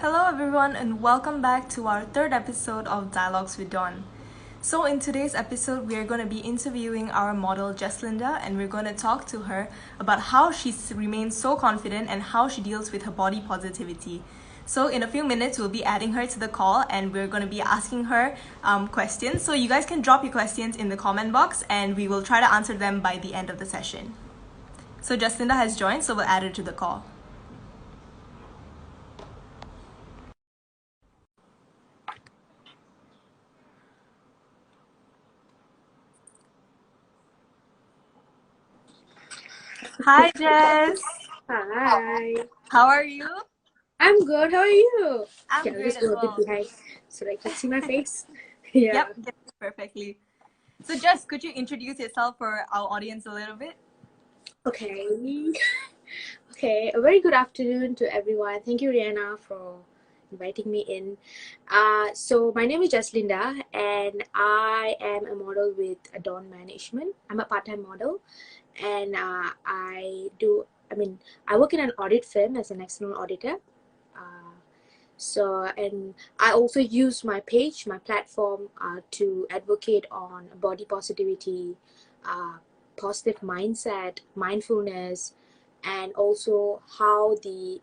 Hello, everyone, and welcome back to our third episode of Dialogues with Dawn. So, in today's episode, we are going to be interviewing our model Jeslinda, and we're going to talk to her about how she remains so confident and how she deals with her body positivity. So, in a few minutes, we'll be adding her to the call, and we're going to be asking her questions. So, you guys can drop your questions in the comment box, and we will try to answer them by the end of the session. So, Jeslinda has joined, so we'll add her to the call. Hi, Jess. Hi. How are you? I'm good. How are you? I'm Yeah, I'll great just as go a bit well. behind so that I can see my face. Yeah. Yep, gets it perfectly. So, Jess, could you introduce yourself for our audience a little bit? Okay. Okay. A very good afternoon to everyone. Thank you, Rihanna, for inviting me in. So my name is Jeslinda, and I am a model with Dawn Management. I'm a part-time model, and I work in an audit firm as an external auditor. Uh, and I also use my page, my platform, to advocate on body positivity, uh, positive mindset, mindfulness, and also how the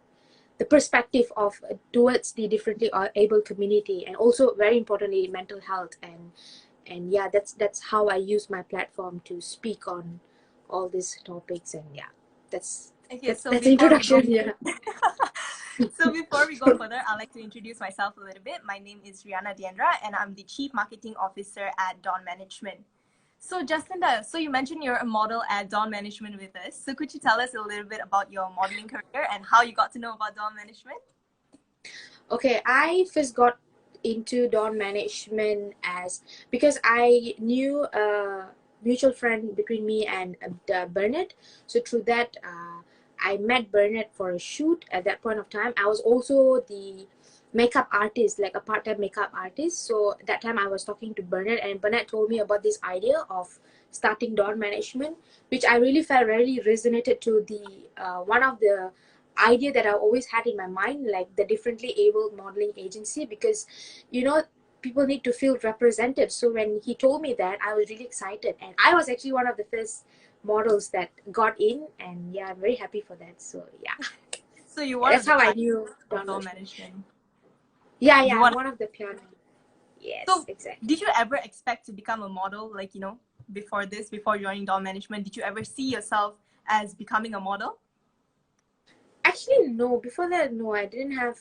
perspective of towards the differently able community, and also very importantly mental health. And yeah, that's how I use my platform to speak on all these topics. And yeah, that's Okay, that's so that's the before we go, introduction. Yeah. so before we go further, I'd like to introduce myself a little bit. My name is Rihanna Diendra, and I'm the Chief Marketing Officer at Dawn Management. So, Jacinda, so you mentioned you're a model at Dawn Management with us. So, could you tell us a little bit about your modeling career and how you got to know about Dawn Management? Okay, I first got into Dawn Management as because I knew a mutual friend between me and Bernard. So through that, I met Bernard for a shoot. At that point of time, I was also the makeup artist, like a part-time makeup artist. So that time I was talking to Bernard, and Bernard told me about this idea of starting Dawn Management, which I really felt really resonated to the one of the idea that I always had in my mind, like the differently abled modeling agency, because people need to feel represented. So when he told me that, I was really excited, and I was actually one of the first models that got in, and yeah, I'm very happy for that. So yeah, So, you're one of that's the how I pioneers knew of Dawn Dawn Management. Management. Yeah, You I'm want one of the pioneers. Yes, So, exactly. did you ever expect to become a model, like, before this, before joining Doll Management? Did you ever see yourself as becoming a model? Actually, no. Before that, no, I didn't have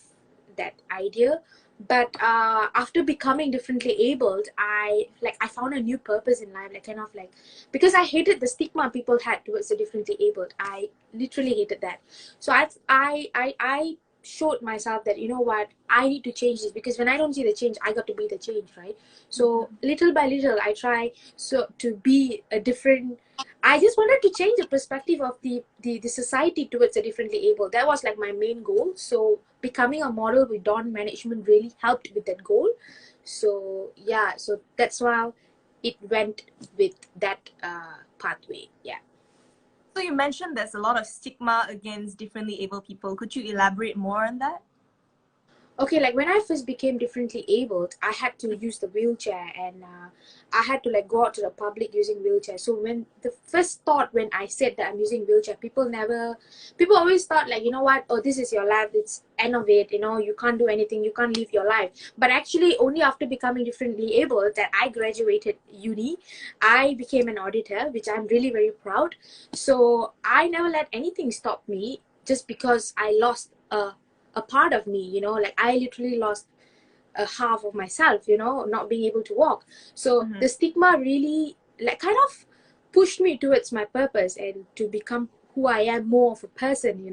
that idea. But after becoming differently abled, I found a new purpose in life, like kind of like, because I hated the stigma people had towards the differently abled. I literally hated that. So I showed myself that, you know what, I need to change this, because when I don't see the change, I got to be the change, right? So little by little, I try so to be a different. I just wanted to change the perspective of the society towards the differently able. That was like my main goal. So becoming a model with Dawn Management really helped with that goal. So yeah, so that's why it went with that pathway. Yeah. So, you mentioned there's a lot of stigma against differently able people. Could you elaborate more on that? Okay, like when I first became differently abled, I had to use the wheelchair, and I had to like go out to the public using wheelchair. So when the first thought when I said that I'm using wheelchair, people always thought like, you know what, oh, this is your life, it's end of it, you can't do anything, you can't live your life. But actually only after becoming differently able that I graduated uni, I became an auditor, which I'm really very proud. So I never let anything stop me just because I lost a part of me, like I literally lost a half of myself, not being able to walk. So the stigma really like kind of pushed me towards my purpose and to become who I am, more of a person.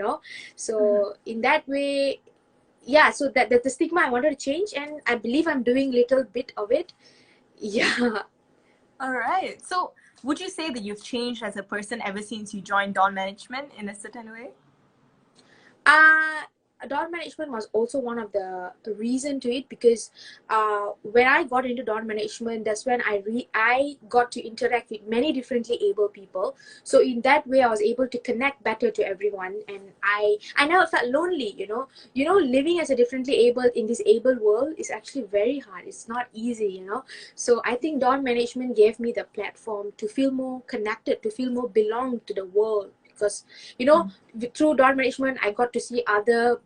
So in that way, yeah, so that the stigma I wanted to change, and I believe I'm doing little bit of it. Yeah. All right. So, would you say that you've changed as a person ever since you joined Dawn Management in a certain way? uh Dawn management was also one of the reason to it, because when I got into dawn management, that's when I got to interact with many differently able people. So in that way, I was able to connect better to everyone, and I never felt lonely. Living as a differently able in this able world is actually very hard. It's not easy. So I think dawn management gave me the platform to feel more connected, to feel more belong to the world, because through dawn management, I got to see other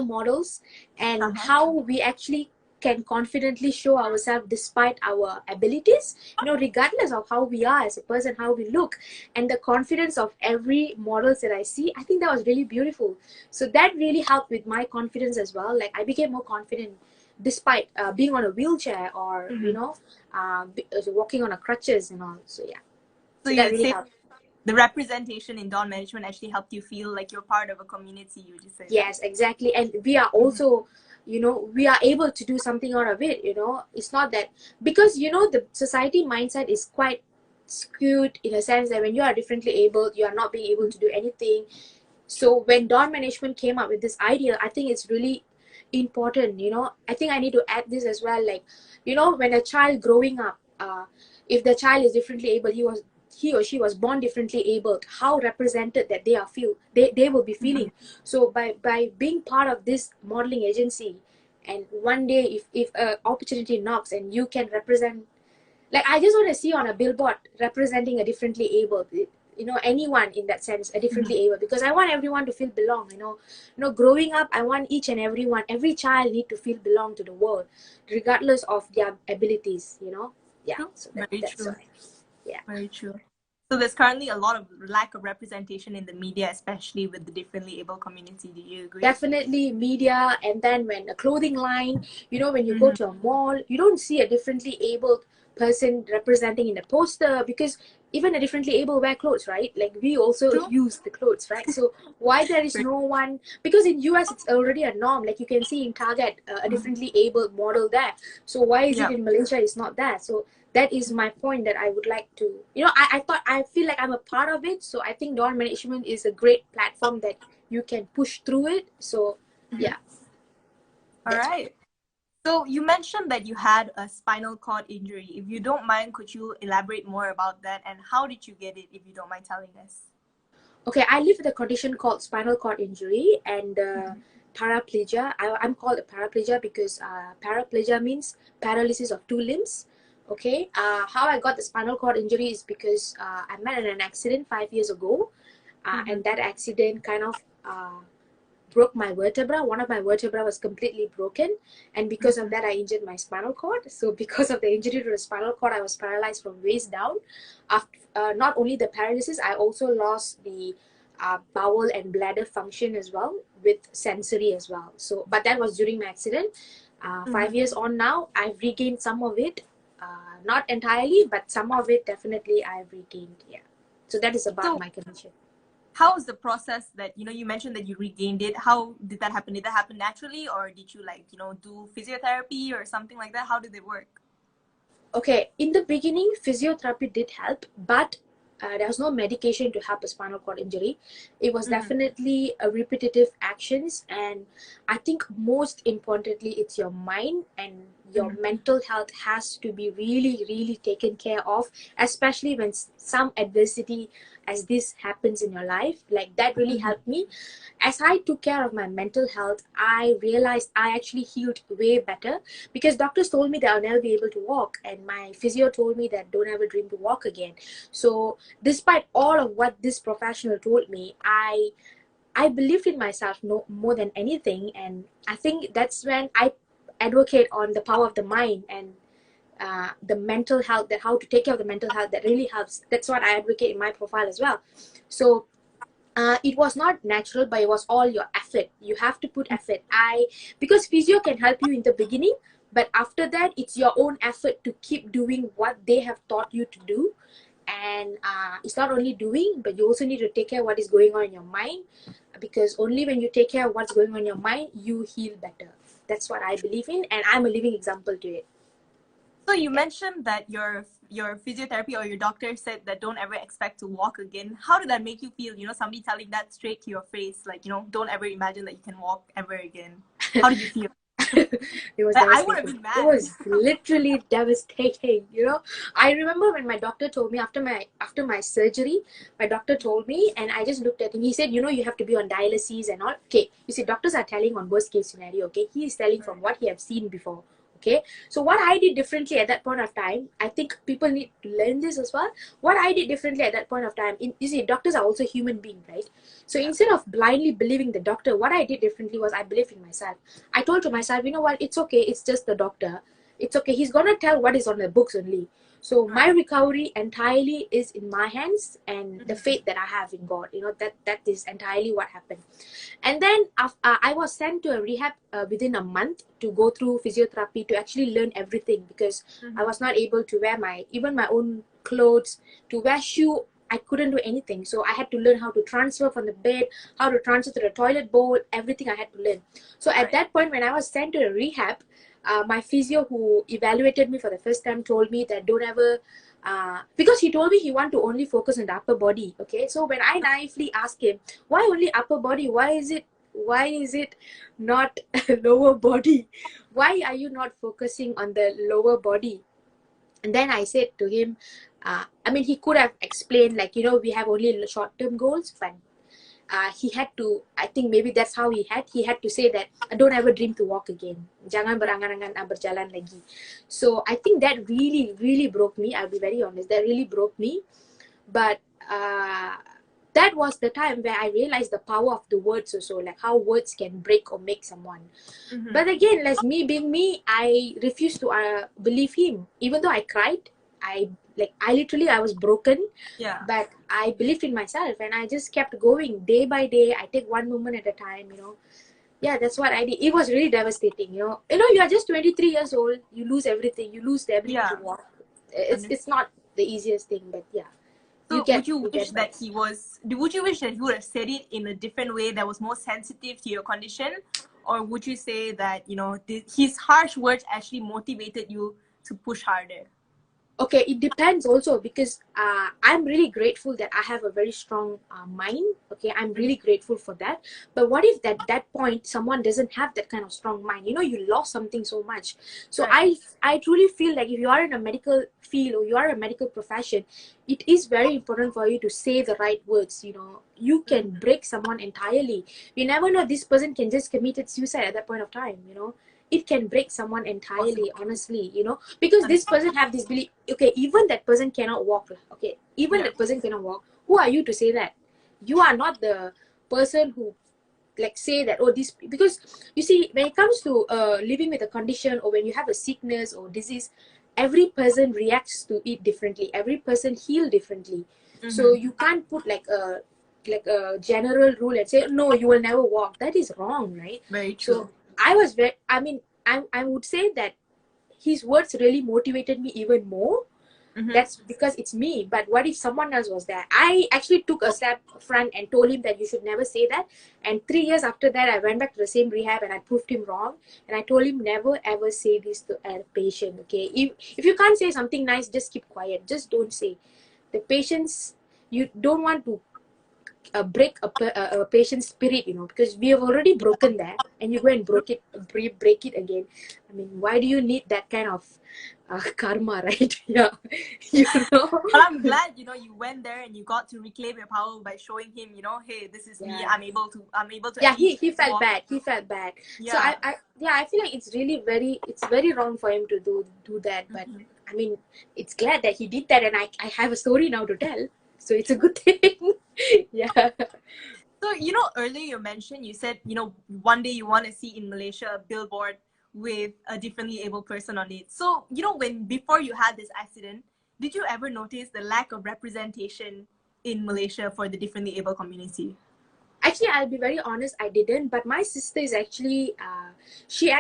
models, and how we actually can confidently show ourselves despite our abilities, regardless of how we are as a person, how we look, and the confidence of every models that I see. I think that was really beautiful. So that really helped with my confidence as well. Like, I became more confident despite being on a wheelchair, or walking on a crutches and all. So yeah, So so that you'd really say helped. the representation in dawn management actually helped you feel like you're part of a community, you would just say that? Yes, exactly. And we are also, we are able to do something out of it. It's not that, because the society mindset is quite skewed, in a sense that when you are differently able, you are not being able to do anything. So when dawn management came up with this idea, I think it's really important. I think I need to add this as well. Like, when a child growing up, if the child is differently able, he or she was born differently abled, how represented that they will be feeling. So by being part of this modeling agency, and one day, if a opportunity knocks and you can represent, like, I just want to see on a billboard representing a differently able, anyone in that sense, a differently able, because I want everyone to feel belong. Growing up, I want each and every child need to feel belong to the world, regardless of their abilities. Yeah. True. So Very that's true. why. Yeah. Very true. So there's currently a lot of lack of representation in the media, especially with the differently able community. Do you agree? Definitely media. And then when a clothing line, when you go to a mall, you don't see a differently abled person representing in a poster, because even a differently able wear clothes, right? Like, we also True. use the clothes, right? So why there is Very- no one? Because in US it's already a norm. Like, you can see in Target a differently abled model there. So why is it Yeah. in Malaysia it's not there? So that is my point, that I would like to, I feel like I'm a part of it. So I think dawn management is a great platform that you can push through it. So yeah, All that's right. So you mentioned that you had a spinal cord injury. If you don't mind, could you elaborate more about that, and how did you get it, if you don't mind telling us? okay. I live with a condition called spinal cord injury and paraplegia. I'm called a paraplegia because paraplegia means paralysis of two limbs. Okay. How I got the spinal cord injury is because I met in an accident 5 years ago, and that accident kind of broke my vertebra. One of my vertebra was completely broken, and because of that, I injured my spinal cord. So because of the injury to the spinal cord, I was paralyzed from waist down. After not only the paralysis, I also lost the bowel and bladder function as well, with sensory as well. So, but that was during my accident. 5 years on now, I've regained some of it. Not entirely, but some of it definitely I've regained. Yeah. So that is about So my condition. how was the process that, you mentioned that you regained it? How did that happen? Did that happen naturally, or did you do physiotherapy or something like that? How did it work? Okay, in the beginning, physiotherapy did help, but there was no medication to help a spinal cord injury. It was definitely a repetitive actions, and I think most importantly, it's your mind and your mental health has to be really, really taken care of, especially when some adversity as this happens in your life. Like, that really helped me. As I took care of my mental health, I realized I actually healed way better, because doctors told me that I'll never be able to walk, and my physio told me that don't ever dream to walk again. So despite all of what this professional told me, I believed in myself no more than anything, and I think that's when I advocate on the power of the mind and the mental health, that how to take care of the mental health, that really helps. That's what I advocate in my profile as well. So it was not natural, but it was all your effort. You have to put effort. Because physio can help you in the beginning, but after that, it's your own effort to keep doing what they have taught you to do. And it's not only doing, but you also need to take care of what is going on in your mind, because only when you take care of what's going on in your mind, you heal better. That's what I believe in, and I'm a living example to it. So you mentioned that your your physiotherapy or your doctor said that don't ever expect to walk again, how did that make you feel? Somebody telling that straight to your face, like, don't ever imagine that you can walk ever again. How did you feel? It was I would have devastating. been mad. It was literally devastating. I remember when my doctor told me after my surgery, my doctor told me, and I just looked at him. He said, you have to be on dialysis and all. Okay, you see, doctors are telling on worst case scenario. Okay, he is telling from what he have seen before. Okay, so what I did differently at that point of time, I think people need to learn this as well. What I did differently at that point of time, you see, doctors are also human beings, right? So instead of blindly believing the doctor, what I did differently was I believed in myself. I told to myself, you know what, it's okay, it's just the doctor. It's okay, he's gonna tell what is on the books only. So my recovery entirely is in my hands, and the faith that I have in God, that is entirely what happened. And then I was sent to a rehab within a month to go through physiotherapy to actually learn everything, because I was not able to wear even my own clothes, to wear shoe. I couldn't do anything. So I had to learn how to transfer from the bed, how to transfer to the toilet bowl, everything I had to learn. So at that point, when I was sent to a rehab, my physio who evaluated me for the first time told me that don't ever, because he told me he want to only focus on the upper body. Okay, so when I naively asked him, why only upper body? Why is it not lower body? Why are you not focusing on the lower body? And then I said to him, he could have explained, like, we have only short-term goals, but he had to, I think maybe that's how he had to say that, don't ever dream to walk again. Jangan berangan-angan berjalan lagi. So I think that really, really broke me. I'll be very honest. That really broke me. But that was the time where I realized the power of the words also, like how words can break or make someone. But again, like me being me, I refused to believe him. Even though I cried, I was broken. Yeah. But I believed in myself, and I just kept going day by day. I take one moment at a time, Yeah, that's what I did. It was really devastating, you are just 23 years old. You lose everything. You lose the ability to walk. It's not the easiest thing, but yeah. So would you wish that he would have said it in a different way that was more sensitive to your condition? Or would you say that, his harsh words actually motivated you to push harder? Okay, it depends also, because I'm really grateful that I have a very strong mind. Okay, I'm really grateful for that. But what if at that point someone doesn't have that kind of strong mind? You lost something so much. So right. I truly feel like if you are in a medical field or you are a medical profession, it is very important for you to say the right words. You can break someone entirely. You never know, this person can just committed suicide at that point of time. It can break someone entirely, honestly, because this person have this belief. Okay, even that person cannot walk. Okay, even that person cannot walk. Who are you to say that? You are not the person who say that, this, because you see, when it comes to living with a condition, or when you have a sickness or disease, every person reacts to it differently. Every person heal differently. So you can't put like a general rule and say, no, you will never walk. That is wrong, right? Very true. So I would say that his words really motivated me even more. That's because it's me. But what if someone else was there? I actually took a step front and told him that you should never say that. And 3 years after that, I went back to the same rehab and I proved him wrong. And I told him, never ever say this to a patient. Okay, if you can't say something nice, just keep quiet. Just don't say. The patients, you don't want to break a patient's spirit, because we have already broken that, and you go and break it again. Why do you need that kind of karma, right? Yeah. But I'm glad, you went there and you got to reclaim your power by showing him, hey, this is me. I'm able to. Yeah, he felt bad. He felt bad. Yeah. So I feel like it's really very wrong for him to do that. But it's glad that he did that, and I have a story now to tell. So it's a good thing. Yeah. So, earlier you said, one day you want to see in Malaysia a billboard with a differently able person on it. So, before you had this accident, did you ever notice the lack of representation in Malaysia for the differently able community? Actually, I'll be very honest, I didn't. But my sister is actually, she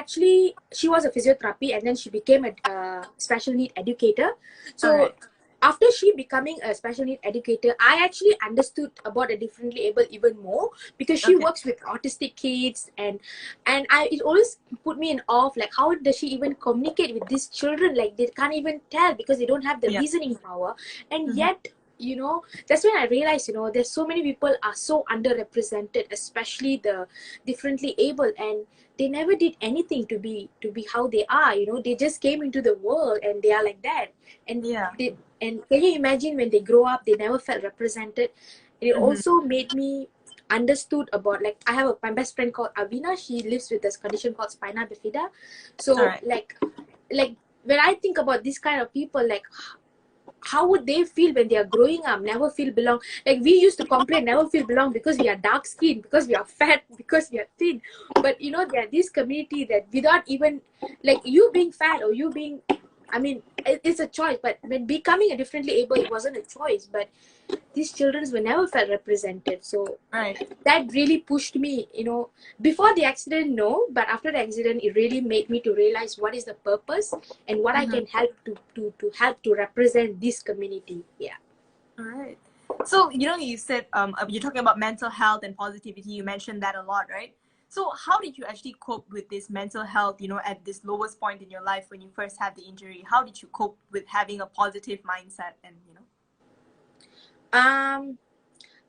was a physiotherapy, and then she became a special need educator. So after she becoming a special need educator, I actually understood about the differently able even more, because she Okay. works with autistic kids, and it always put me in awe of like how does she even communicate with these children, like they can't even tell because they don't have the Yeah. reasoning power. And Mm-hmm. yet, that's when I realized, there's so many people are so underrepresented, especially the differently able, and they never did anything to be how they are. They just came into the world and they are like that. And Yeah. and can you imagine when they grow up, they never felt represented. And it Mm-hmm. also made me understood about, like, I have my best friend called Avina. She lives with this condition called spina bifida. All So right. like when I think about this kind of people, like how would they feel when they are growing up, never feel belong? Like we used to complain, never feel belong because we are dark skinned, because we are fat, because we are thin. But there are this community that without even, like, you being fat or you being, I mean, it's a choice. But when becoming a differently able, it wasn't a choice. But these children were never felt represented. So Right. that really pushed me, before the accident, no, but after the accident, it really made me to realize what is the purpose and what I Mm-hmm. can help to help to represent this community. Yeah. All right. So, you said you're talking about mental health and positivity. You mentioned that a lot, right? So, how did you actually cope with this mental health, at this lowest point in your life when you first had the injury? How did you cope with having a positive mindset and. um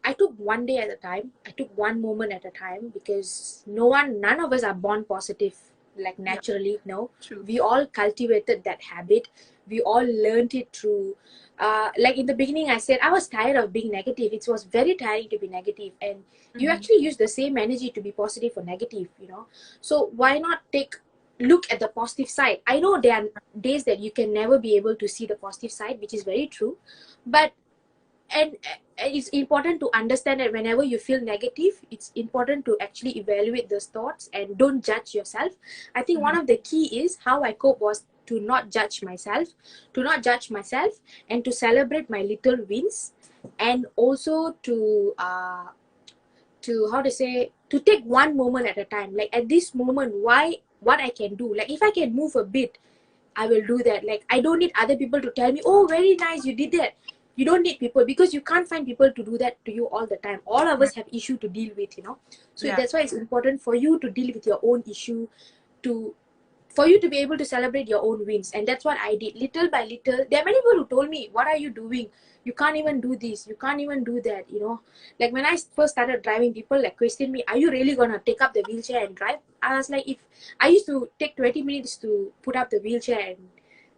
I took one day at a time. I took one moment at a time, because none of us are born positive, like Yeah, naturally. No, true. we all cultivated that habit. We all learned it through. Like in the beginning, I said I was tired of being negative. It was very tiring to be negative, and you Mm-hmm. actually use the same energy to be positive or negative. So why not look at the positive side? I know there are days that you can never be able to see the positive side, which is very true, but and it's important to understand that whenever you feel negative, it's important to actually evaluate those thoughts and don't judge yourself. I think one Mm-hmm. of the key is how I cope was to not judge myself and to celebrate my little wins, and also to how to say, to take one moment at a time. Like at this moment, what I can do, like if I can move a bit, I will do that. Like I don't need other people to tell me, oh, very nice, you did that. You don't need people, because you can't find people to do that to you all the time. All of us have issue to deal with. So Yeah. that's why it's important for you to deal with your own issue, to for you to be able to celebrate your own wins. And that's what I did, little by little. There are many people who told me, what are you doing? You can't even do this, you can't even do that. Like when I first started driving, people like questioned me, are you really gonna take up the wheelchair and drive? I was like, if I used to take 20 minutes to put up the wheelchair and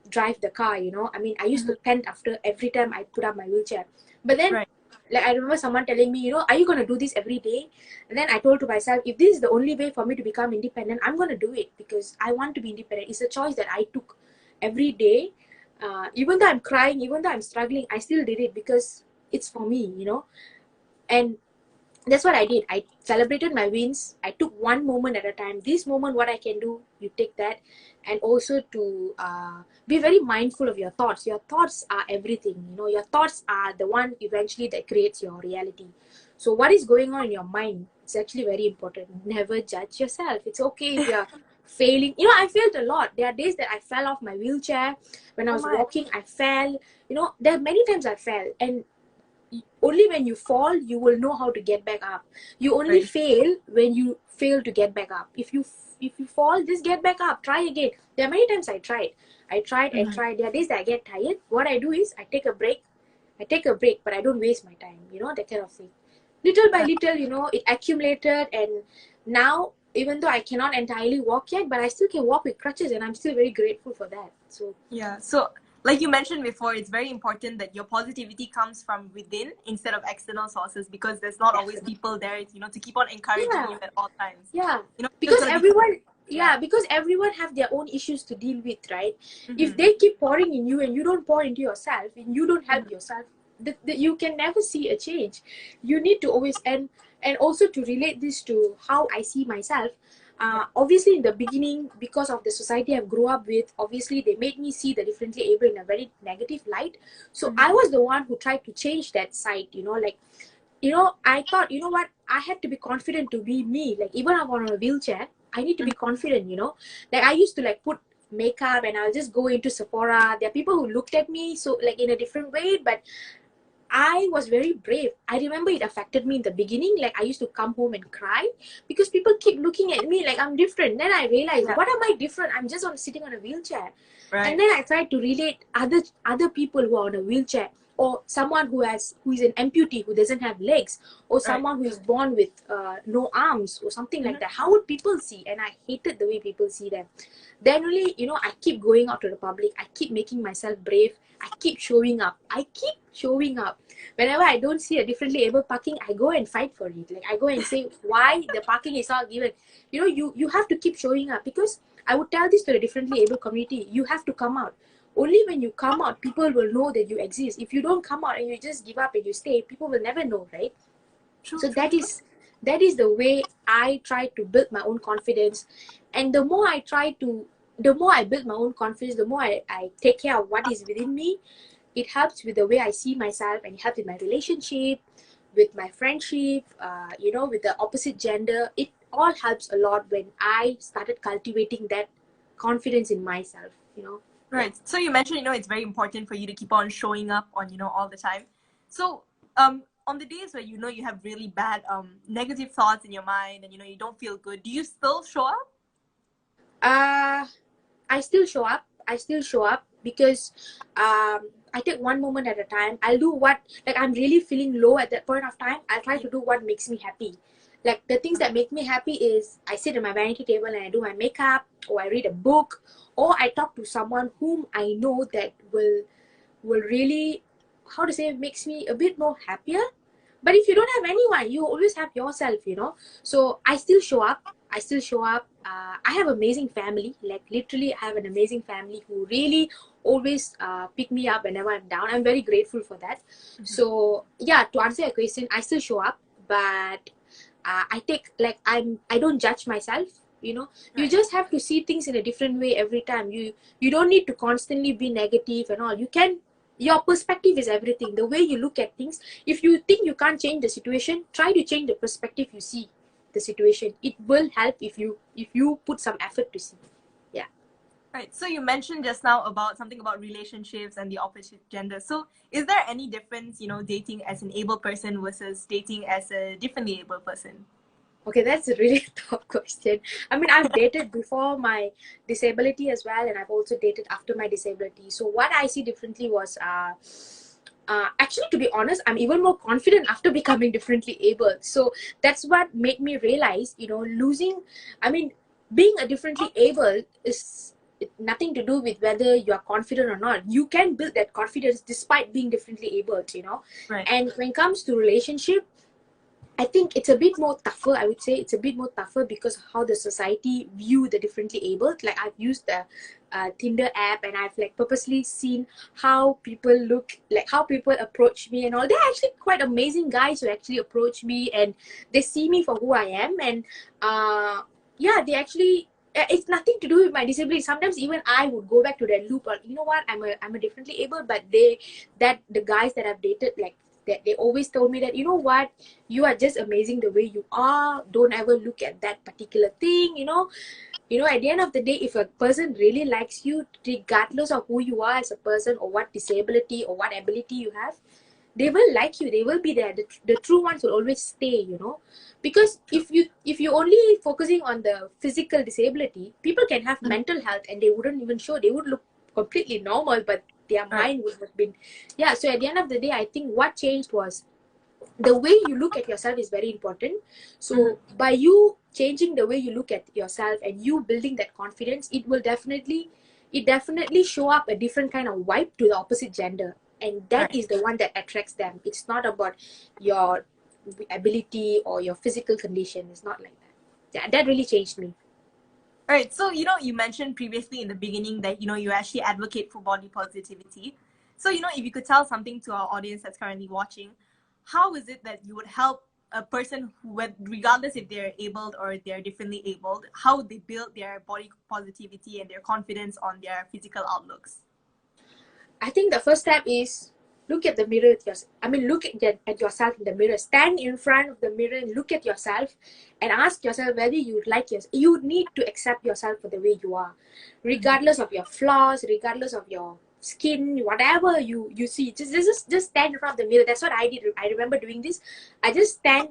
drive the car. I mean, I used Mm-hmm. to pant after every time I put up my wheelchair. But then, Right. like, I remember someone telling me, are you going to do this every day? And then I told to myself, if this is the only way for me to become independent, I'm going to do it, because I want to be independent. It's a choice that I took every day. Even though I'm crying, even though I'm struggling, I still did it because it's for me. And that's what I did. I celebrated my wins. I took one moment at a time. This moment, what I can do, you take that. And also to be very mindful of your thoughts. Your thoughts are everything. Your thoughts are the one eventually that creates your reality. So what is going on in your mind? It's actually very important. Never judge yourself. It's okay if you're failing. I failed a lot. There are days that I fell off my wheelchair. When I Oh was my. walking, I fell. There are many times I fell. And only when you fall, you will know how to get back up. You only Right. fail when you fail to get back up. If you fall, just get back up, try again. There are many times I tried and Mm-hmm. tried. There are days that I get tired. What I do is I take a break, but I don't waste my time, that kind of thing. Little by Right. little, it accumulated. And now, even though I cannot entirely walk yet, but I still can walk with crutches, and I'm still very grateful for that. So Yeah. So, like you mentioned before, it's very important that your positivity comes from within instead of external sources, because there's not always definitely. people there, to keep on encouraging Yeah. you at all times. Yeah, You're just because gonna be. everyone, Yeah. yeah, because everyone have their own issues to deal with, right? If Mm-hmm. they keep pouring in you and you don't pour into yourself and you don't help Mm-hmm. yourself, you can never see a change. You need to always, and also to relate this to how I see myself. Yeah. Obviously, in the beginning, because of the society I've grew up with, obviously they made me see the differently able in a very negative light. So Mm-hmm. I was the one who tried to change that side. Like, I thought, what, I had to be confident to be me. Like, even if I'm on a wheelchair, I need to be confident. Like, I used to like put makeup and I'll just go into Sephora. There are people who looked at me so like in a different way, but I was very brave. I remember it affected me in the beginning. Like I used to come home and cry because people keep looking at me like I'm different. Then I realized, Yeah. what am I different? I'm just sitting on a wheelchair. Right. And then I tried to relate other people who are on a wheelchair, or someone who is an amputee who doesn't have legs, or Right. someone who is born with no arms or something like that. How would people see? And I hated the way people see them. Then only, I keep going out to the public. I keep making myself brave. I keep showing up. Whenever I don't see a differently able parking, I go and fight for it. Like I go and say why the parking is not given. You have to keep showing up, because I would tell this to the differently able community. You have to come out. Only when you come out, people will know that you exist. If you don't come out and you just give up and you stay, people will never know, right? True, So true, that true. is the way I try to build my own confidence. And the more I build my own confidence, the more I take care of what is within me. It helps with the way I see myself, and it helps with my relationship, with my friendship, with the opposite gender. It all helps a lot when I started cultivating that confidence in myself, Right. So you mentioned, it's very important for you to keep on showing up on, all the time. So, on the days where you have really bad negative thoughts in your mind and you don't feel good, do you still show up? I still show up. Because I take one moment at a time. I'll do what, like I'm really feeling low at that point of time. I'll try to do what makes me happy. Like the things that make me happy is I sit at my vanity table and I do my makeup, or I read a book, or I talk to someone whom I know that will really, how to say, makes me a bit more happier. But if you don't have anyone, you always have yourself, so I still show up. I have amazing family, like literally I have an amazing family who really always pick me up whenever I'm down. I'm very grateful for that. So yeah, to answer your question, I still show up, but I don't judge myself. You Right. just have to see things in a different way every time. You don't need to constantly be negative and all. Your perspective is everything. The way you look at things. If you think you can't change the situation, try to change the perspective you see the situation. It will help if you put some effort to see. Yeah. Right. So you mentioned just now about something about relationships and the opposite gender. So is there any difference, dating as an able person versus dating as a differently able person? Okay, that's a really tough question. I mean, I've dated before my disability as well, and I've also dated after my disability. So what I see differently was, actually, to be honest, I'm even more confident after becoming differently able. So that's what made me realize, being a differently able is nothing to do with whether you are confident or not. You can build that confidence despite being differently able. Right. And when it comes to relationship, I think it's a bit more tougher. I would say it's a bit more tougher because of how the society view the differently abled. Like I've used the Tinder app, and I've like purposely seen how people look, like how people approach me and all. They're actually quite amazing guys who actually approach me, and they see me for who I am. And yeah, they actually. It's nothing to do with my disability. Sometimes even I would go back to that loop. Or you know what? I'm a differently able, but the guys that I've dated, like that, they always told me that, you know what, you are just amazing the way you are. Don't ever look at that particular thing. At the end of the day, if a person really likes you, regardless of who you are as a person, or what disability or what ability you have, they will like you. They will be there. The true ones will always stay. Because if you only focusing on the physical disability, people can have mental health and they wouldn't even show. They would look completely normal, but their Right. mind would have been. Yeah, so at the end of the day, I think what changed was the way you look at yourself is very important. So by you changing the way you look at yourself and you building that confidence, it definitely show up a different kind of vibe to the opposite gender, and that Right. is the one that attracts them. It's not about your ability or your physical condition. It's not like that. Yeah, that really changed me. All right. So, you mentioned previously in the beginning that, you actually advocate for body positivity. So, if you could tell something to our audience that's currently watching, how is it that you would help a person who, regardless if they're abled or they're differently abled, how would they build their body positivity and their confidence on their physical outlooks? I think the first step is look at the mirror look at yourself in the mirror. Stand in front of the mirror and look at yourself and ask yourself whether you like yourself. You need to accept yourself for the way you are, regardless of your flaws, regardless of your skin, whatever you see. Just stand in front of the mirror. That's what I did. I remember doing this. I just I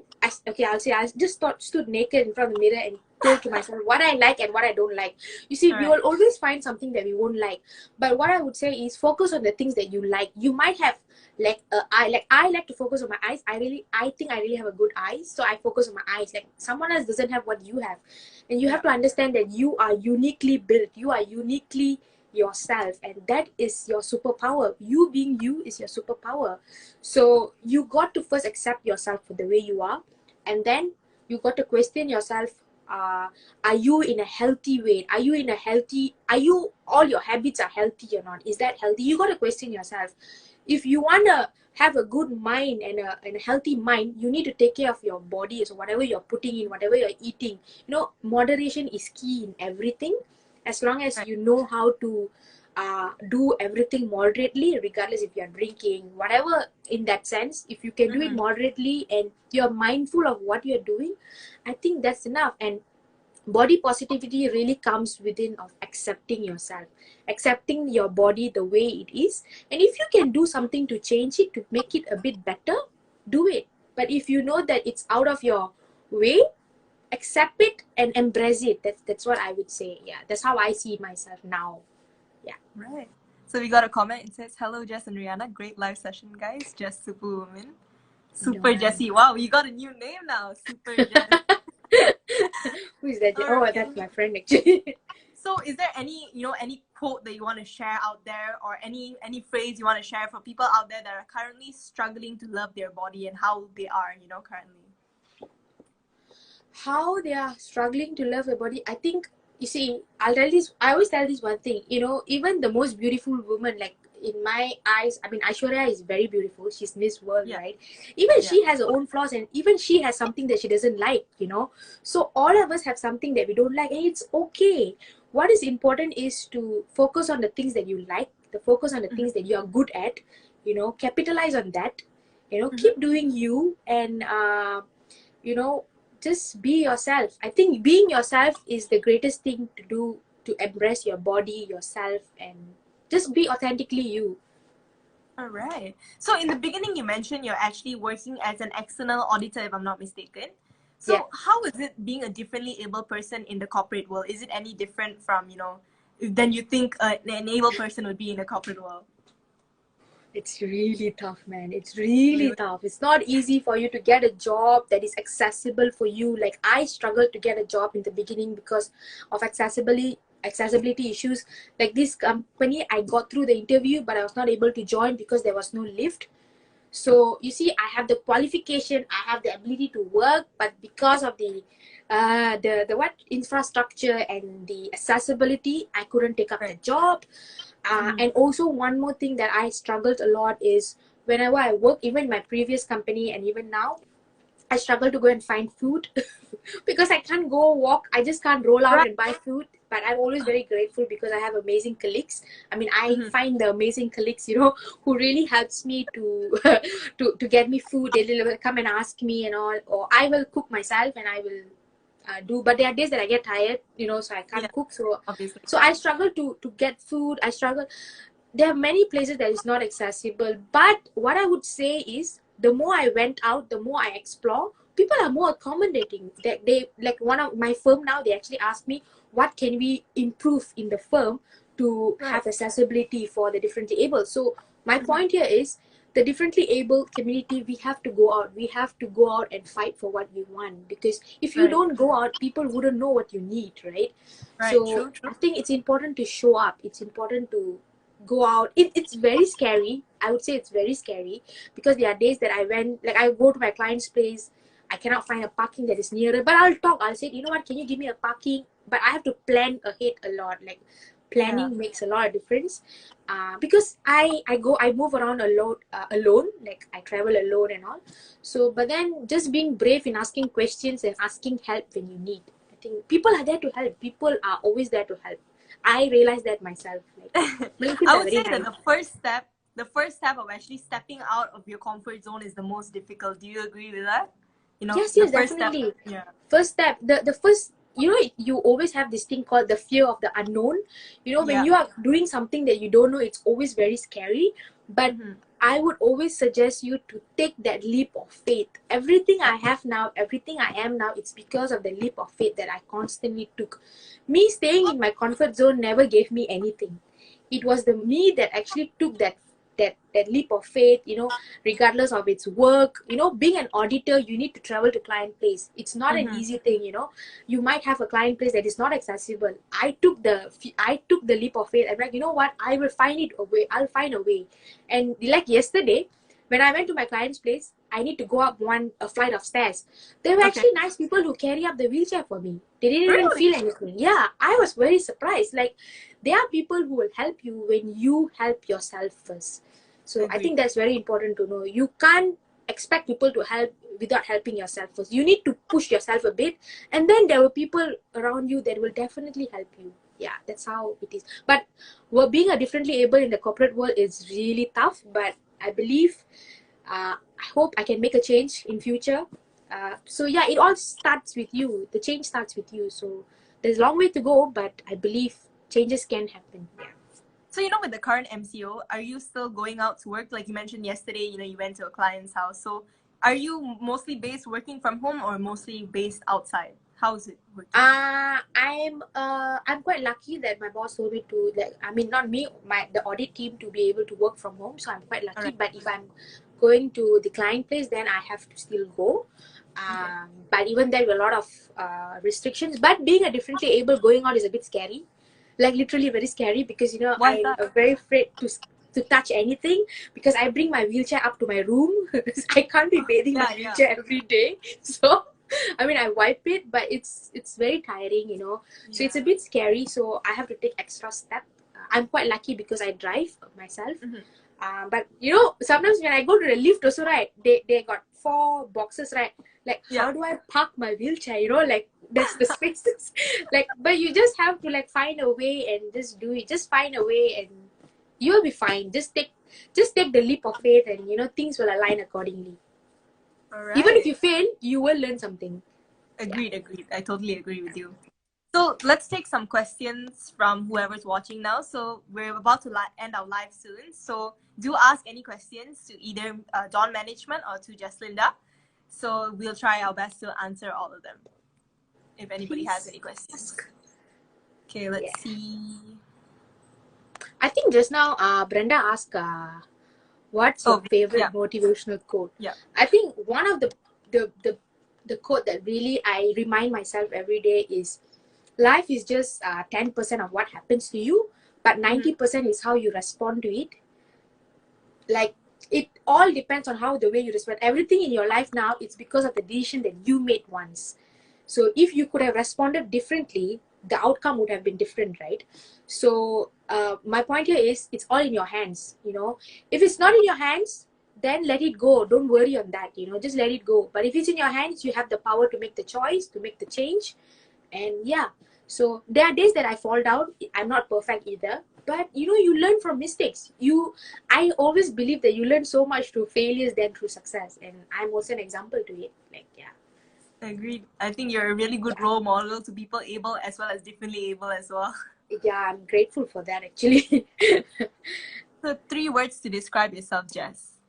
just stood naked in front of the mirror and told to myself what I like and what I don't like. You see, we will always find something that we won't like, but what I would say is focus on the things that you like. You might have I like to focus on my eyes. I think I really have a good eyes, so I focus on my eyes. Like someone else doesn't have what you have, and you have to understand that you are uniquely built. You are uniquely yourself, and that is your superpower. You being you is your superpower. So you got to first accept yourself for the way you are, and then you got to question yourself. Are you in a healthy way? Are you all your habits are healthy or not? Is that healthy? You got to question yourself. If you want to have a good mind and a healthy mind, you need to take care of your body. So whatever you're putting in, whatever you're eating, moderation is key in everything. As long as you know how to do everything moderately, regardless if you're drinking, whatever in that sense, if you can do it moderately and you're mindful of what you're doing, I think that's enough. And body positivity really comes within of accepting yourself, accepting your body the way it is. And if you can do something to change it, to make it a bit better, do it. But if you know that it's out of your way, accept it and embrace it. That's what I would say. Yeah, that's how I see myself now. Yeah. Right. So we got a comment. It says, "Hello, Jess and Rihanna. Great live session, guys. Jess Superwoman. Super Jessie. Wow, you got a new name now. Super Jess." Who is that? Oh, Alright. that's my friend actually. So is there any quote that you want to share out there, or any phrase you want to share for people out there that are currently struggling to love their body and how they are, currently? How they are struggling to love their body. I think, you see, I always tell this one thing, even the most beautiful woman, like in my eyes, Aishwarya is very beautiful. She's Miss World, right? Even she has her own flaws, and even she has something that she doesn't like, So all of us have something that we don't like, and it's okay. What is important is to focus on the things that you like, focus on the things that you are good at, capitalize on that, keep doing you, and just be yourself. I think being yourself is the greatest thing to do, to embrace your body, yourself, and just be authentically you. All right. So in the beginning, you mentioned you're actually working as an external auditor, if I'm not mistaken. So how is it being a differently able person in the corporate world? Is it any different from, than you think an able person would be in a corporate world? It's really tough, man. It's really tough. It's not easy for you to get a job that is accessible for you. Like I struggled to get a job in the beginning because of accessibility issues. Like this company, I got through the interview, but I was not able to join because there was no lift. So you see, I have the qualification, I have the ability to work, but because of the infrastructure and the accessibility, I couldn't take up the job. And also one more thing that I struggled a lot is whenever I work, even in my previous company and even now, I struggle to go and find food because I can't go walk. I just can't roll out and buy food. But I'm always very grateful because I have amazing colleagues. I find the amazing colleagues, who really helps me to to get me food. They will come and ask me and all, or I will cook myself and I will do. But there are days that I get tired, so I can't cook. So obviously. So I struggle to get food. I struggle. There are many places that is not accessible. But what I would say is, the more I went out, the more I explore, people are more accommodating. They like one of my firm now, they actually ask me, what can we improve in the firm to have accessibility for the differently able. So my point here is, the differently able community, we have to go out. We have to go out and fight for what we want. Because if you don't go out, people wouldn't know what you need, right? So true. I think it's important to show up. It's important to go out. It's very scary. I would say it's very scary because there are days that I go to my client's place, I cannot find a parking that is nearer, but I'll say, you know what, can you give me a parking? But I have to plan ahead a lot. Like planning makes a lot of difference. Because I move around a lot alone, like I travel alone and all. So but then just being brave in asking questions and asking help when you need. I think people are there to help. People are always there to help. I realized that myself. Like, I would say that the first step the first step of actually stepping out of your comfort zone is the most difficult. Do you agree with that? You know, Yes, the yes, first step. definitely. Yeah. First step, the first, you always have this thing called the fear of the unknown. When Yeah. you are doing something that you don't know, it's always very scary. But Mm-hmm. I would always suggest you to take that leap of faith. Everything Yeah. I have now, everything I am now, it's because of the leap of faith that I constantly took. Me staying in my comfort zone never gave me anything. It was the me that actually took that leap of faith, regardless of its work. Being an auditor, you need to travel to client place. It's not an Mm-hmm. easy thing. You might have a client place that is not accessible. I took the leap of faith. I'm like, you know what, I will find it a way. I'll find a way. And like yesterday, when I went to my client's place, I need to go up a flight of stairs. There were Okay. actually nice people who carry up the wheelchair for me. They didn't even Really? feel anything. Yeah, I was very surprised. Like, there are people who will help you when you help yourself first. So I Agreed. think that's very important to know. You can't expect people to help without helping yourself first. You need to push yourself a bit, and then there were people around you that will definitely help you. Yeah, that's how it is. But being a differently able in the corporate world is really tough. But I believe, I hope I can make a change in future. So yeah, it all starts with you. The change starts with you. So there's a long way to go, but I believe changes can happen. Yeah. So, with the current MCO, are you still going out to work? Like you mentioned yesterday, you went to a client's house. So, are you mostly based working from home or mostly based outside? How is it working? I'm quite lucky that my boss told me to, like, I mean, not me, the audit team, to be able to work from home. So I'm quite All lucky. right. But if I'm going to the client place, then I have to still go. Okay. But even there were a lot of restrictions. But being a differently able going out is a bit scary, like literally very scary, because Why is I'm that? very afraid to touch anything, because I bring my wheelchair up to my room. I can't be bathing my Yeah, yeah. wheelchair every day. So I mean, I wipe it, but it's very tiring. So it's a Yeah. bit scary. So I have to take extra step. I'm quite lucky because I drive myself. Mm-hmm. But sometimes when I go to the lift also, right, they got 4 boxes, right? Like, Yeah. how do I park my wheelchair? Like, that's the spaces. Like, but you just have to, like, find a way and just do it. Just find a way and you'll be fine. Just take the leap of faith, and things will align accordingly. All Even if right. you fail, you will learn something. Yeah. Agreed, agreed. I totally agree with you. So let's take some questions from whoever's watching now. So we're about to end our live soon. So do ask any questions to either Dawn Management or to Jeslinda. So we'll try our best to answer all of them if anybody has Please any questions. ask. Okay, let's Yeah. see. I think just now, Brenda asked, what's your Oh, yeah, favorite motivational quote? yeah. I think one of the quote that really I remind myself every day is, life is just 10% of what happens to you, but Mm-hmm. 90% is how you respond to it. Like, it all depends on how the way you respond. Everything in your life now, it's because of the decision that you made once. So if you could have responded differently, the outcome would have been different, right? So my point here is, it's all in your hands. If it's not in your hands, then let it go. Don't worry on that. Just let it go. But if it's in your hands, you have the power to make the choice, to make the change. And yeah, so there are days that I fall down. I'm not perfect either, but you learn from mistakes. I always believe that you learn so much through failures than through success, and I'm also an example to it. Like, yeah. Agreed. I think you're a really good role model to people able as well as differently able as well. Yeah, I'm grateful for that, actually. So 3 words to describe yourself, Jess.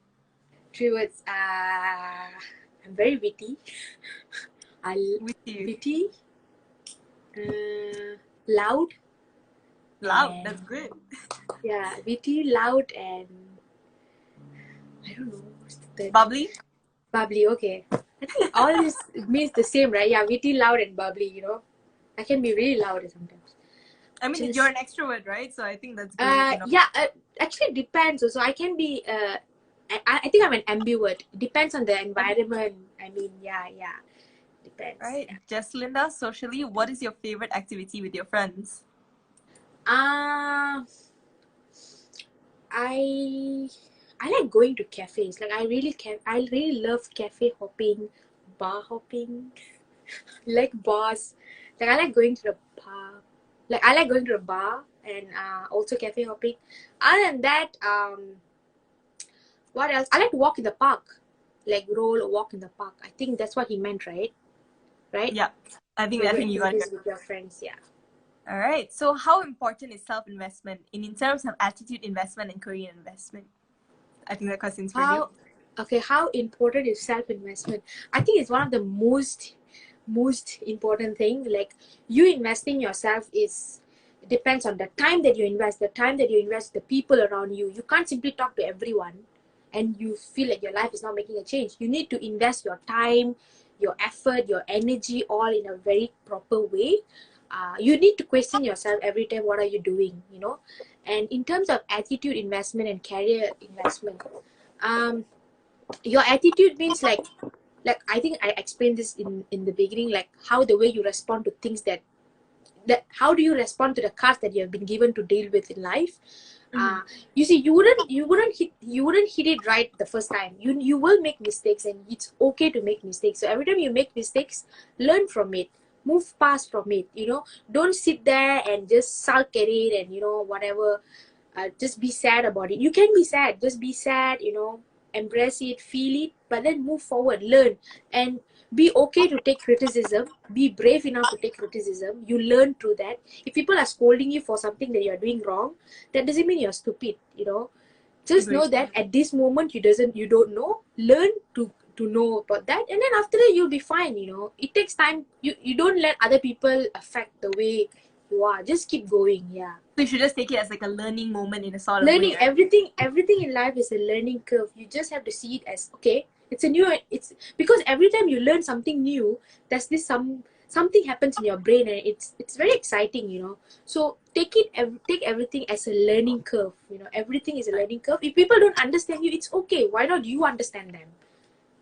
3 words. I'm very witty. With you. Witty, loud, Loud. and That's good. yeah, witty, loud, and I don't know what's the third. Bubbly. Bubbly. Okay, I think all this means the same, right? Yeah, witty, loud, and bubbly. I can be really loud sometimes. I mean, you're an extrovert, right? So I think that's great. Yeah, actually it depends. So I can be I think I'm an ambivert. It depends on the environment. I mean, yeah, depends. Right. Yeah. Jeslinda, socially, what is your favorite activity with your friends? Uh I I like going to cafes. Like, I really love cafe hopping, bar hopping, like bars. Like, I like going to the bar. Like, I like going to the bar and also cafe hopping. Other than that, What else? I like to walk in the park, like roll or walk in the park. I think that's what he meant, right? Right? Yeah, I think Go you got it. activities with your friends. Yeah. All right. So, how important is self-investment in terms of attitude investment and career investment? I think that question's for you. How important is self-investment? I think it's one of the most important thing. Like, you investing yourself is depends on the time that you invest, the people around you. You can't simply talk to everyone and you feel like your life is not making a change. You need to invest your time, your effort, your energy, all in a very proper way. You need to question yourself every time, what are you doing, you know? And in terms of attitude investment and career investment, um your attitude means like I think I explained this in the beginning, like how the way you respond to things, that how do you respond to the cards that you have been given to deal with in life. You see, you wouldn't hit it right the first time. You will make mistakes, and it's okay to make mistakes. So every time you make mistakes, learn from it, move past from it, you know. Don't sit there and just sulk at it and, you know, whatever. Just be sad about it. You can be sad, just be sad, you know, embrace it, feel it, but then move forward, learn, and be okay to take criticism. Be brave enough to take criticism. You learn through that. If people are scolding you for something that you're doing wrong, that doesn't mean you're stupid, you know. Just know that at this moment you don't know. Learn to know about that, and then after that you'll be fine, you know. It takes time. You don't let other people affect the way you are. Just keep going. Yeah. So you should just take it as like a learning moment in a sort of Learning, way, right? everything in life is a learning curve. You just have to see it as, okay, it's because every time you learn something new, there's this something happens in your brain, and it's very exciting, you know. So take everything as a learning curve, you know. Everything is a learning curve. If people don't understand you, it's okay. Why not you understand them?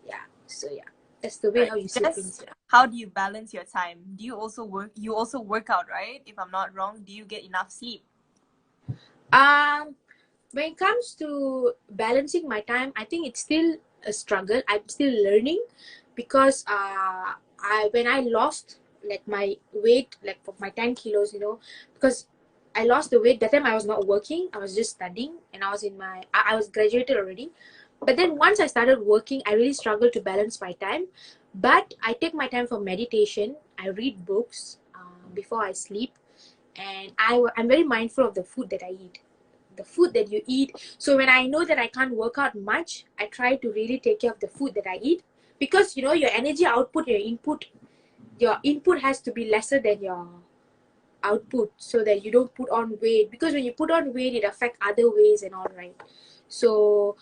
Yeah. So yeah, that's the way Right. how you see things. How do you balance your time? Do you also work? You also work out, right? If I'm not wrong, do you get enough sleep? When it comes to balancing my time, I think it's still a struggle. I'm still learning because when I lost like my weight, like for my 10 kilos, you know, because I lost the weight that time. I was not working, I was just studying, and I was graduated already. But then once I started working, I really struggled to balance my time. But I take my time for meditation. I read books before I sleep, and I'm very mindful of the food that I eat, the food that you eat. So when I know that I can't work out much, I try to really take care of the food that I eat, because, you know, your energy output, your input has to be lesser than your output, so that you don't put on weight, because when you put on weight, it affects other ways and all, right? So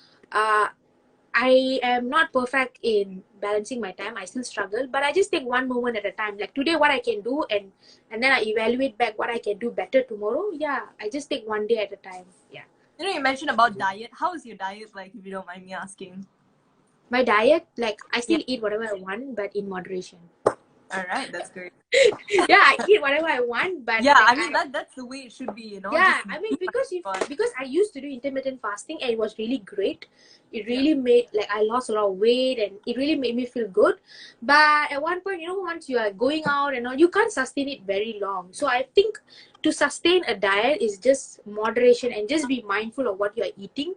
I am not perfect in balancing my time. I still struggle, but I just take one moment at a time. Like today, what I can do, and then I evaluate back what I can do better tomorrow. Yeah, I just take one day at a time. Yeah. You know, you mentioned about diet. How is your diet like, if you don't mind me asking? My diet, like, I still eat whatever I want, but in moderation. All right, that's great. Yeah, I eat whatever I want, but Yeah, like, I mean that's the way it should be, you know. yeah, Just I mean, because I used to do intermittent fasting, and it was really great. It Yeah. really made, like, I lost a lot of weight, and it really made me feel good. But at one point, you know, once you are going out and all, you can't sustain it very long. So I think to sustain a diet is just moderation, and just be mindful of what you are eating.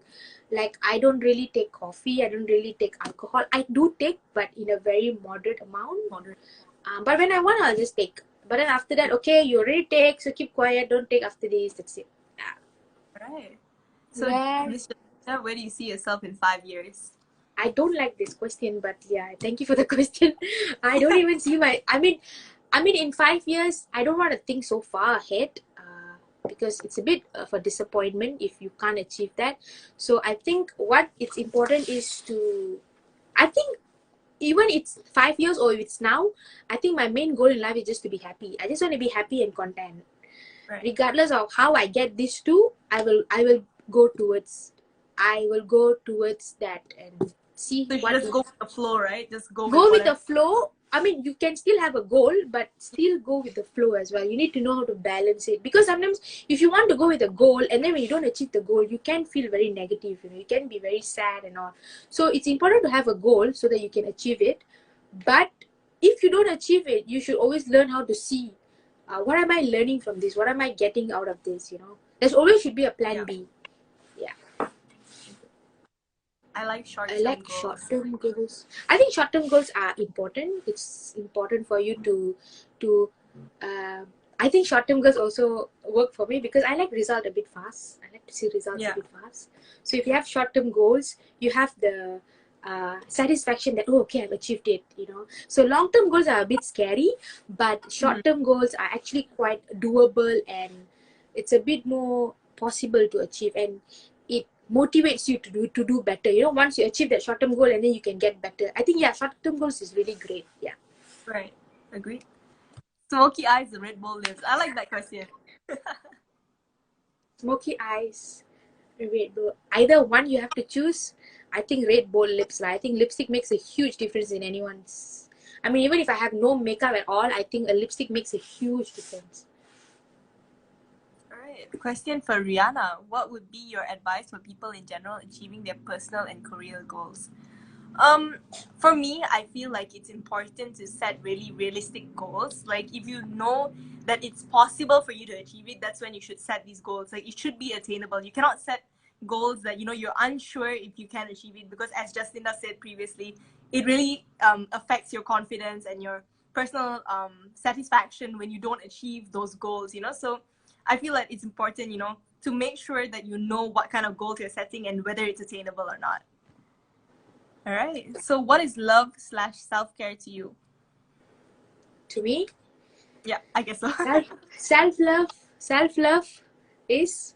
Like, I don't really take coffee, I don't really take alcohol. I do take, but in a very moderate amount. But when I want, I'll just take. But then after that, okay, you already take, so keep quiet. Don't take after this. That's it. Yeah. Right. So, Where Miss Shalini, where do you see yourself in 5 years? I don't like this question, but yeah, thank you for the question. I don't even see my. I mean, in 5 years, I don't want to think so far ahead, because it's a bit of a disappointment if you can't achieve that. So I think what it's important is to. I think even it's 5 years or if it's now, I think my main goal in life is just to be happy. I just want to be happy and content. Right. Regardless of how I get this to, I will go towards that and see So you what just go with the flow, right? Just go go with whatever. the flow. I mean, you can still have a goal, but still go with the flow as well. You need to know how to balance it, because sometimes if you want to go with a goal and then when you don't achieve the goal, you can feel very negative. You know, you can be very sad and all. So it's important to have a goal so that you can achieve it. But if you don't achieve it, you should always learn how to see, what am I learning from this? What am I getting out of this? You know, there's always should be a plan Yeah. B. Yeah. I like I short-term like goals. short-term goals. I think short-term goals are important. It's important for you to. Uh, I think short-term goals also work for me because I like result a bit fast. I like to see results a Yeah. bit fast. So if you have short-term goals, you have the satisfaction that, oh, okay, I've achieved it. So long-term goals are a bit scary, but short-term goals are actually quite doable, and it's a bit more possible to achieve, and it motivates you to do better. Once you achieve that short-term goal, and then you can get better. I think, yeah, short-term goals is really great. Yeah. Right. Agreed. Smoky eyes, Red Bull lips. I like that question. Smoky eyes, Red Bull. Either one you have to choose. I think Red Bull lips. I think lipstick makes a huge difference in anyone's. I mean, even if I have no makeup at all, I think a lipstick makes a huge difference. Alright. Question for Rihanna. What would be your advice for people in general achieving their personal and career goals? For me, I feel like it's important to set really realistic goals. Like if you know that it's possible for you to achieve it, that's when you should set these goals. Like it should be attainable. You cannot set goals that you're unsure if you can achieve it, because as Jeslinda said previously, it really affects your confidence and your personal satisfaction when you don't achieve those goals. So I feel like it's important, to make sure that you know what kind of goals you're setting and whether it's attainable or not. All right. So, what is love/self-care to you? To me, Yeah, I guess so. self-love is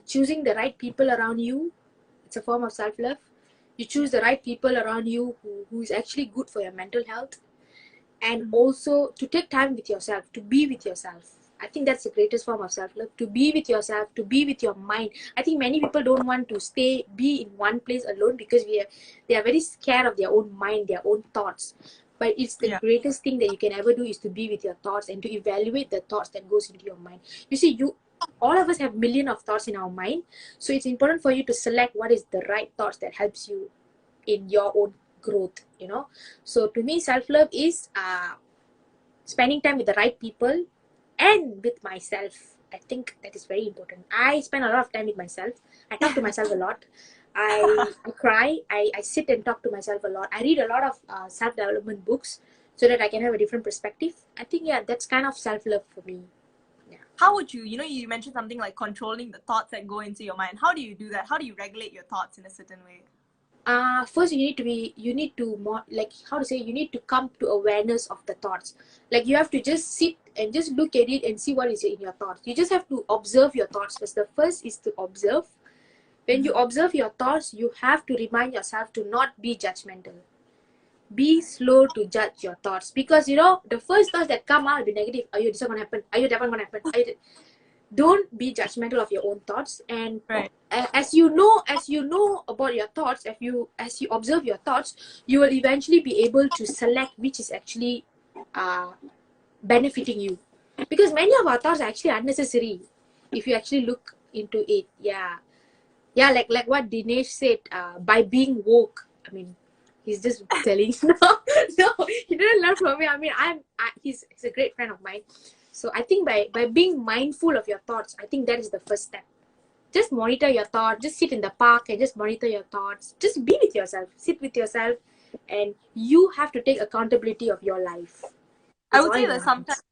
choosing the right people around you. It's a form of self-love. You choose the right people around you who is actually good for your mental health, and also to take time with yourself, to be with yourself. I think that's the greatest form of self-love, to be with yourself, to be with your mind. I think many people don't want to be in one place alone because they are very scared of their own mind, their own thoughts. But it's the greatest thing that you can ever do is to be with your thoughts and to evaluate the thoughts that goes into your mind. You see, all of us have millions of thoughts in our mind, so it's important for you to select what is the right thoughts that helps you in your own growth. So to me, self-love is spending time with the right people and with myself. I think that is very important. I spend a lot of time with myself. I talk to myself a lot. I cry. I sit and talk to myself a lot. I read a lot of self-development books so that I can have a different perspective. I think, yeah, that's kind of self-love for me. Yeah. How would you mentioned something like controlling the thoughts that go into your mind. How do you do that? How do you regulate your thoughts in a certain way? First you need to you need to come to awareness of the thoughts. Like you have to just sit and just look at it and see what is in your thoughts. You just have to observe your thoughts first. The first is to observe. When you observe your thoughts, you have to remind yourself to not be judgmental. Be slow to judge your thoughts, because the first thoughts that come out will be negative. Are you this one gonna happen? Are you that one gonna happen? Don't be judgmental of your own thoughts, and as you know about your thoughts, as you observe your thoughts, you will eventually be able to select which is actually benefiting you, because many of our thoughts are actually unnecessary if you actually look into it. Like what Dinesh said, by being woke. I mean, he's just telling no, he didn't learn from me. I mean, he's a great friend of mine. So I think by being mindful of your thoughts, I think that is the first step. Just monitor your thoughts. Just sit in the park and just monitor your thoughts. Just be with yourself. Sit with yourself, and you have to take accountability of your life. I would say that sometimes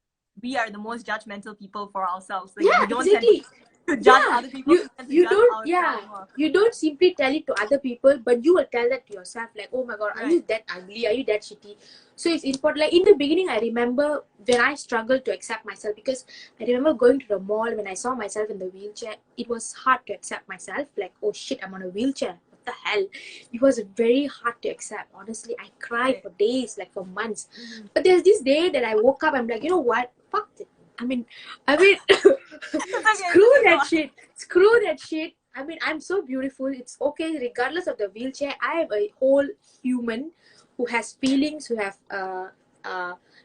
we are the most judgmental people for ourselves. Like, yeah, we don't exactly. to judge other people. You don't simply tell it to other people, but you will tell that to yourself, like, oh my god, are you that ugly? Are you that shitty? So it's important. Like in the beginning, I remember when I struggled to accept myself, because I remember going to the mall when I saw myself in the wheelchair. It was hard to accept myself. Like, oh shit, I'm on a wheelchair. What the hell? It was very hard to accept. Honestly, I cried for days, like for months. But there's this day that I woke up. I'm like, you know what? Fuck it. I mean, screw that shit. I mean, I'm so beautiful. It's okay, regardless of the wheelchair. I am a whole human who has feelings, who have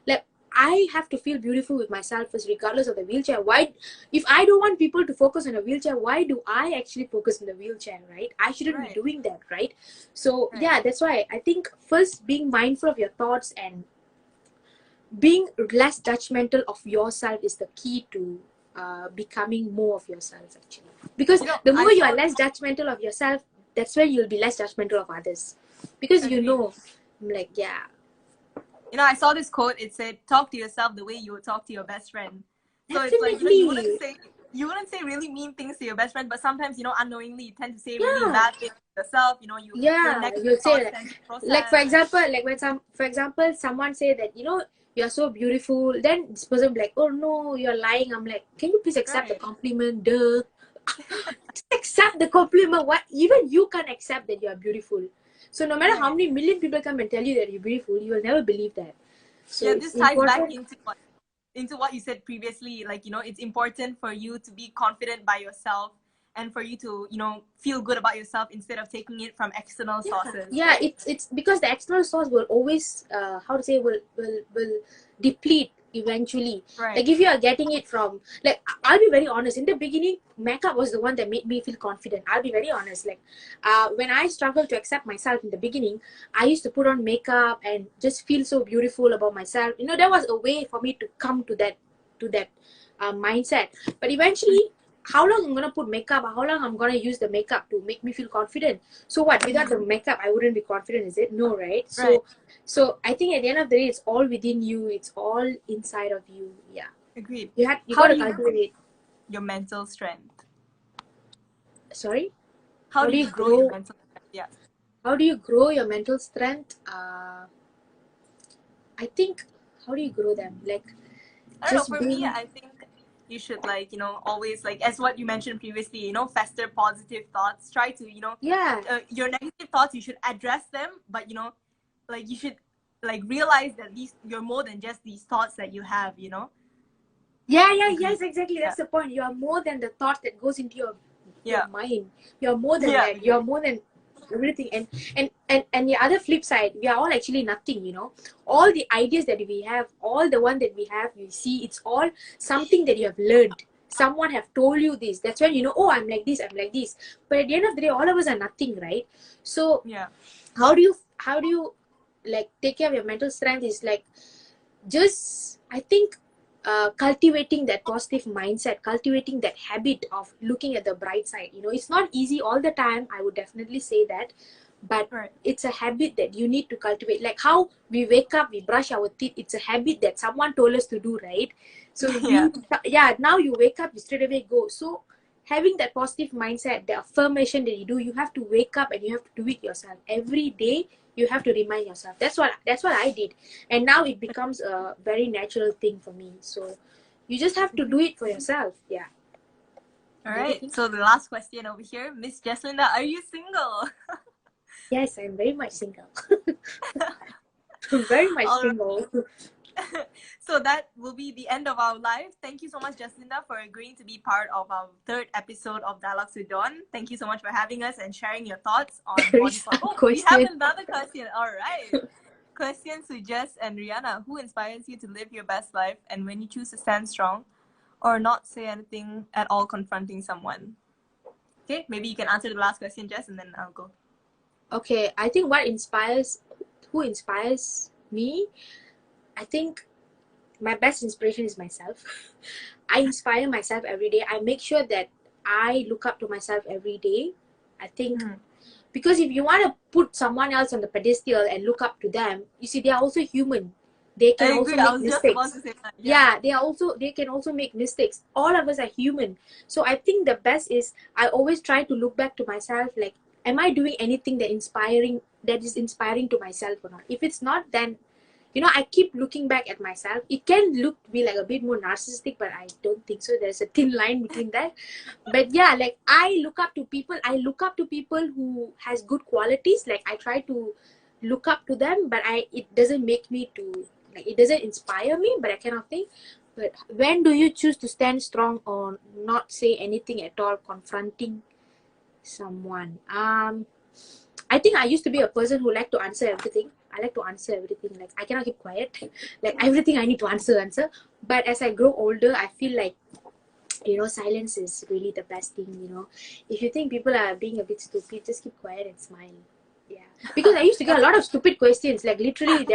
like, I have to feel beautiful with myself first, regardless of the wheelchair. Why, if I don't want people to focus on a wheelchair, why do I actually focus on the wheelchair, right? I shouldn't be doing that, right? So yeah, that's why I think first being mindful of your thoughts and being less judgmental of yourself is the key to becoming more of yourself, actually. Because the more you are less judgmental of yourself, that's where you'll be less judgmental of others, because you Agreed. know, I'm like, yeah, You know, I saw this quote. It said, "Talk to yourself the way you would talk to your best friend." So it's like, you know, definitely, you wouldn't say really mean things to your best friend, but sometimes, you know, unknowingly you tend to say really yeah. bad things to yourself. You know, your Yeah, negative you'll say thoughts that. tend to Like for process. example, like when for example, someone say that, you're so beautiful, then this person be like, oh no, you're lying. I'm like, can you please accept the Right. compliment? Duh. Just accept the compliment. What? Even you can't accept that you are beautiful. So no matter how Right. many million people come and tell you that you're beautiful, you will never believe that. So Yeah, it's this ties back important. into what you said previously. Like, you know, it's important for you to be confident by yourself and for you to, you know, feel good about yourself instead of taking it from external Yeah, sources, yeah, right? it's because the external source will always how to say, will deplete eventually. Right. Like if you are getting it from, like, I'll be very honest, in the beginning makeup was the one that made me feel confident. I'll be very honest, like when I struggled to accept myself in the beginning, I used to put on makeup and just feel so beautiful about myself. That was a way for me to come to that mindset. But eventually, how long I'm gonna put makeup, how long I'm gonna use the makeup to make me feel confident? So what? Without the makeup, I wouldn't be confident, is it? No, right? Right. So I think at the end of the day, it's all within you. It's all inside of you. Yeah, Agreed. you How got do to you grow cultivate it. your mental strength? Sorry, How how do do you you grow your grow? mental strength? Yeah. How do you grow your mental strength? I think, how do you grow them? Like I don't know. just For me, being, I think you should, like, you know, always, like, as what you mentioned previously, you know, fester positive thoughts. Try to, you know, yeah, your negative thoughts, you should address them, but, you know, like, you should, like, realize that you're more than just these thoughts that you have, you know? yeah, Agreed. yes, exactly. Yeah. That's the point. You are more than the thought that goes into your Yeah. mind. You're more than Yeah. that. You're more than everything. And the other flip side, we are all actually nothing. All the ideas that we have, all the one that we have, you see, it's all something that you have learned. Someone have told you this. That's when you know, oh, I'm like this, I'm like this. But at the end of the day, all of us are nothing, right? So Yeah. how do you like take care of your mental strength is like, just I think, cultivating that positive mindset, cultivating that habit of looking at the bright side. It's not easy all the time, I would definitely say that, but Right. it's a habit that you need to cultivate. Like how we wake up, we brush our teeth, it's a habit that someone told us to do, right? So Yeah. yeah, now you wake up, you straight away go. So having that positive mindset, the affirmation that you do, you have to wake up and you have to do it yourself every day. You have to remind yourself. That's what I did, and now it becomes a very natural thing for me. So you just have to do it for yourself. Yeah. All Do you right. think? So the last question over here, Miss Jeslinda, are you single? Yes, I'm very much single. Very much All single. so that will be the end of our live. Thank you so much, Jeslinda, for agreeing to be part of our third episode of Dialogues with Dawn. Thank you so much for having us and sharing your thoughts on body Risa, positive. Oh, we have question. another question. All right. Question to Jess and Rihanna. Who inspires you to live your best life, and when you choose to stand strong or not say anything at all confronting someone? Okay, maybe you can answer the last question, Jess, and then I'll go. Okay, I think who inspires me, I think my best inspiration is myself. I inspire myself every day. I make sure that I look up to myself every day. I think, because if you want to put someone else on the pedestal and look up to them, you see, they are also human. They I can also agree. I make was just about mistakes. to say that. Yeah. Yeah, they can also make mistakes. All of us are human. So I think the best is, I always try to look back to myself, like, am I doing anything that is inspiring to myself or not? If it's not, then I keep looking back at myself. It can look to be like a bit more narcissistic, but I don't think so. There's a thin line between that. But yeah, like I look up to people. I look up to people who has good qualities. Like I try to look up to them, but it doesn't make me to, like, it doesn't inspire me, but I kind of think. But when do you choose to stand strong or not say anything at all, confronting someone? I think I used to be a person who liked to answer everything. I like to answer everything. Like I cannot keep quiet. Like everything I need to answer. But as I grow older, I feel like, silence is really the best thing. If you think people are being a bit stupid, just keep quiet and smile. Yeah. Because I used to get a lot of stupid questions. Like literally,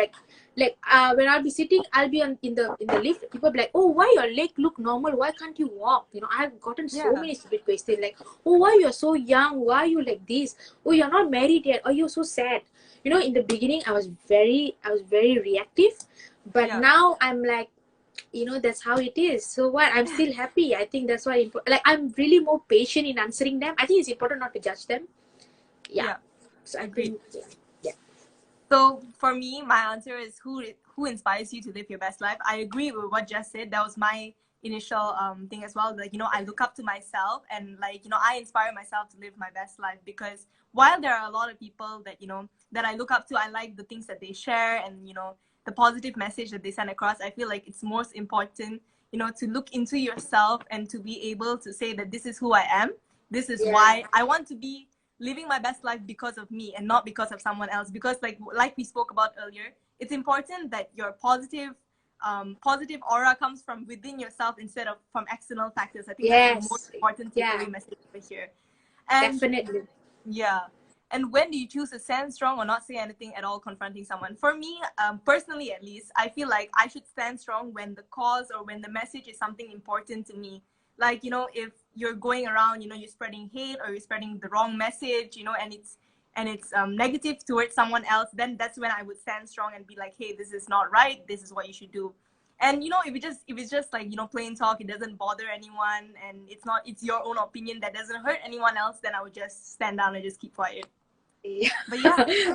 Like when I'll be sitting, I'll be in the lift. People be like, "Oh, why your leg look normal? Why can't you walk?" You know, I've gotten so Yeah. many stupid questions like, "Oh, why you're so young? Why are you like this? Oh, you're not married yet. Oh, you're so sad." You know, in the beginning, I was very reactive, but Yeah. now I'm like, you know, that's how it is. So what? I'm still happy. I think that's why. Like I'm really more patient in answering them. I think it's important not to judge them. Yeah. Yeah. So I Agreed. think yeah. So for me, my answer is who inspires you to live your best life. I agree with what Jess said. That was my initial thing as well. Like, you know, I look up to myself, and like, you know, I inspire myself to live my best life, because while there are a lot of people that, you know, that I look up to, I like the things that they share, and you know, the positive message that they send across. I feel like it's most important, you know, to look into yourself and to be able to say that this is who I am. This is Yeah. why I want to be living my best life, because of me and not because of someone else. Because like we spoke about earlier, it's important that your positive aura comes from within yourself instead of from external factors. I think that's the most Yes. important Yeah. takeaway message over here. And Definitely. yeah. And when do you choose to stand strong or not say anything at all confronting someone? For me, personally at least, I feel like I should stand strong when the cause or when the message is something important to me. Like, you know, if you're going around, you know, you're spreading hate or you're spreading the wrong message, you know, and it's negative towards someone else, then that's when I would stand strong and be like, hey, this is not right. This is what you should do. And you know, if it's just like, you know, plain talk, it doesn't bother anyone, and it's your own opinion that doesn't hurt anyone else, then I would just stand down and just keep quiet. Yeah. But yeah.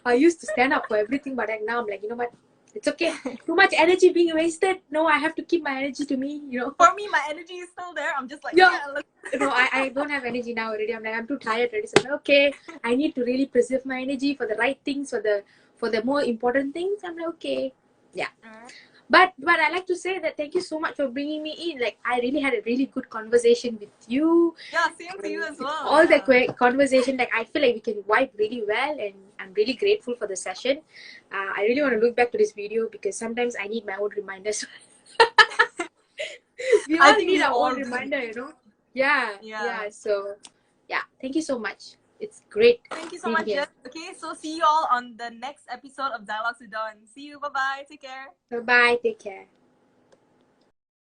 I used to stand up for everything, but like now I'm like, you know what? It's okay. Too much energy being wasted. No, I have to keep my energy to me, you know. For me, my energy is still there. I'm just like, Yeah. yeah, let's... No, I don't have energy now already. I'm like, I'm too tired already. So I'm like, okay, I need to really preserve my energy for the right things, for the more important things. I'm like, okay. Yeah. But I like to say that thank you so much for bringing me in. Like I really had a really good conversation with you. Yeah, same to you as well. All Yeah. the conversation, like I feel like we can vibe really well, and I'm really grateful for the session. I really want to look back to this video because sometimes I need my own reminders. We I all think need we our all own do. reminder, you know. Yeah. Yeah. So yeah, thank you so much. It's great Thank you so being much, here. Jess. Okay, so see you all on the next episode of Dialogues with Dawn. See you. Bye bye. Take care. Bye bye. Take care.